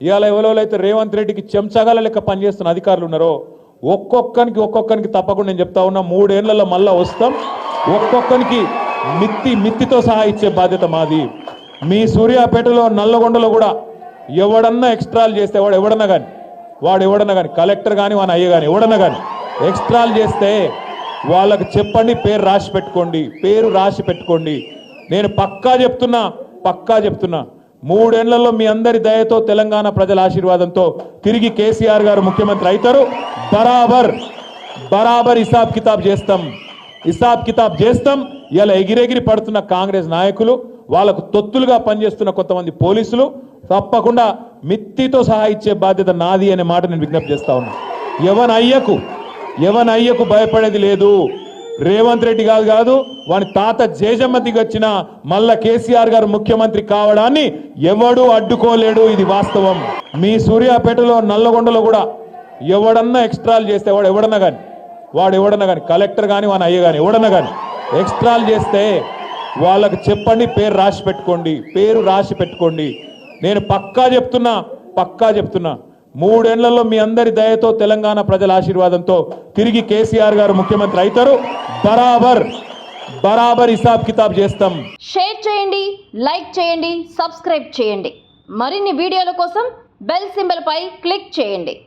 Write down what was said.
ఇవాళ ఎవరైతే రేవంత్ రెడ్డికి చెంచగాల లెక్క పనిచేస్తున్న అధికారులు ఉన్నారో ఒక్కొక్కరికి తప్పకుండా నేను చెప్తా ఉన్నా 3 ఏళ్లలో మళ్ళా వస్తాం. ఒక్కొక్కరికి మిత్తితో సహా ఇచ్చే బాధ్యత మాది. మీ సూర్యాపేటలో నల్లగొండలో కూడా ఎవడన్నా ఎక్స్ట్రాలు చేస్తే వాడు ఎవడన్నా కానీ కలెక్టర్ కానీ వాని అయ్య కానీ ఎవడన్నా కానీ ఎక్స్ట్రాలు చేస్తే వాళ్ళకు చెప్పండి, పేరు రాసి పెట్టుకోండి. నేను పక్కా చెప్తున్నా 3 ఏళ్లలో మీ అందరి దయతో తెలంగాణ ప్రజల ఆశీర్వాదంతో తిరిగి కేసీఆర్ గారు ముఖ్యమంత్రి అవుతారు. బరాబర్ హిసాబ్ కితాబ్ చేస్తాం. ఇలా ఎగిరెగిరి పడుతున్న కాంగ్రెస్ నాయకులు, వాళ్ళకు తొత్తులుగా పనిచేస్తున్న కొంతమంది పోలీసులు తప్పకుండా మిత్తితో సహా ఇచ్చే బాధ్యత నాది అనే మాట నేను విజ్ఞప్తి చేస్తా ఉన్నా. ఎవన్ అయ్యకు భయపడేది లేదు. రేవంత్ రెడ్డి కాదు వాని తాత జేజమ్మ దిగొచ్చిన మళ్ళా కేసీఆర్ గారు ముఖ్యమంత్రి కావడాన్ని ఎవడు అడ్డుకోలేడు. ఇది వాస్తవం. మీ సూర్యాపేటలో నల్లగొండలో కూడా ఎవడన్నా ఎక్స్ట్రాలు చేస్తే వాడు ఎవడన్నా కానీ కలెక్టర్ కానీ వాని అయ్య కానీ ఎవడన్నా కానీ ఎక్స్ట్రాలు చేస్తే వాళ్ళకు చెప్పండి, పేరు రాసి పెట్టుకోండి. నేను పక్కా చెప్తున్నా 3 ఏళ్లలో మీ అందరి దయతో తెలంగాణ ప్రజల ఆశీర్వాదంతో తిరిగి కేసీఆర్ గారు ముఖ్యమంత్రి అవుతారు. బరాబర్ హిసాబ్ కితాబ్ చేస్తాం. షేర్ చేయండి, లైక్ చేయండి, సబ్స్క్రైబ్ చేయండి. మరిన్ని వీడియోల కోసం బెల్ సింబల్ పై క్లిక్ చేయండి.